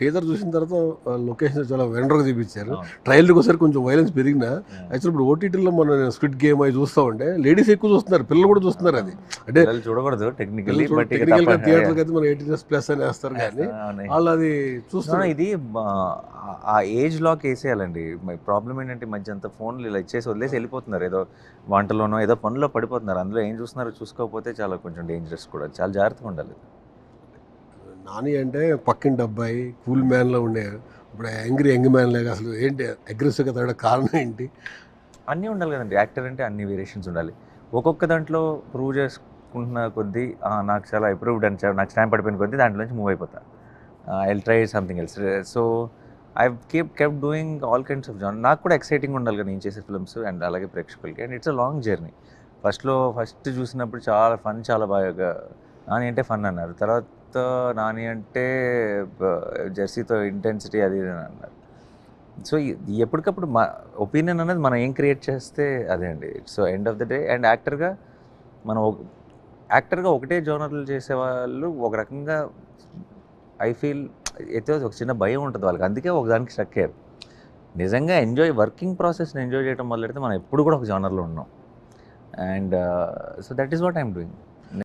Teaser చూసిన తర్వాత location చాలా వెండర్గా చూపించారు. అవును. ట్రైలర్కి ఒకసారి కొంచెం వైలెన్స్ పెరిగినా యాక్చువల్ ఇప్పుడు ఓటీటీలో మన స్క్విడ్ గేమ్ అవి చూస్తూ ఉంటే లేడీస్ ఎక్కువ చూస్తున్నారు, పిల్లలు కూడా చూస్తున్నారు. అది అంటే పిల్లలు చూడకూడదు టెక్నికల్లీ, బట్ టెక్నికల్గా థియేటర్కి అయితే మనం 18+ అని వేస్తారు, కానీ వాళ్ళు అది చూస్తున్నారు. ఇది ఆ ఏజ్ లాక్ వేసేయాలండి. ప్రాబ్లం ఏంటంటే ఈ మధ్య అంతా ఫోన్లు ఇలా ఇచ్చేసి వదిలేసి వెళ్ళిపోతున్నారు. ఏదో వంటలోనో ఏదో పనిలో పడిపోతున్నారు. అందులో ఏం చూస్తున్నారో చూసుకోకపోతే చాలా కొంచెం డేంజరస్ కూడా. చాలా జాగ్రత్తగా ఉండాలి. నాని అంటే పక్కింటి అబ్బాయి కూల్ మ్యాన్లో ఉండే, ఇప్పుడు యంగ్ మ్యాన్ లేక అసలు ఏంటి అగ్రెసివ్గా తగ్గడం కారణం ఏంటి? అన్నీ ఉండాలి కదండి. యాక్టర్ అంటే అన్ని వేరియేషన్స్ ఉండాలి. ఒక్కొక్క దాంట్లో ప్రూవ్ చేసుకుంటున్న కొద్దీ నాకు చాలా ఇంప్రూవ్డ్ అని నాకు స్టాంప్ పడిపోయిన కొద్దీ దాంట్లో నుంచి మూవ్ అయిపోతా. I will try something else. So I keep doing all kinds of genre. నాకు కూడా ఎక్సైటింగ్ ఉండాలి కదా నేను చేసే ఫిల్మ్స్, అండ్ అలాగే ప్రేక్షకులకి. And it's a long journey. First చూసినప్పుడు చాలా ఫన్, చాలా బాగా నాని అంటే ఫన్ అన్నారు. తర్వాత నాని అంటే జెర్సీతో ఇంటెన్సిటీ అది ఇది అని అన్నారు. సో ఎప్పటికప్పుడు మా ఒపీనియన్ అనేది మనం ఏం క్రియేట్ చేస్తే అదే అండి. So end of the day. And యాక్టర్గా ఒకటే జోనర్లు చేసేవాళ్ళు ఒక రకంగా ఐ ఫీల్ అయితే ఒక చిన్న భయం ఉంటుంది వాళ్ళకి. అందుకే ఒకదానికి స్టక్ అయ్యారు. నిజంగా వర్కింగ్ ప్రాసెస్ని ఎంజాయ్ చేయడం మొదలెడితే మనం ఎప్పుడు కూడా ఒక జోనర్లో ఉన్నాం. And so that is what I'm doing.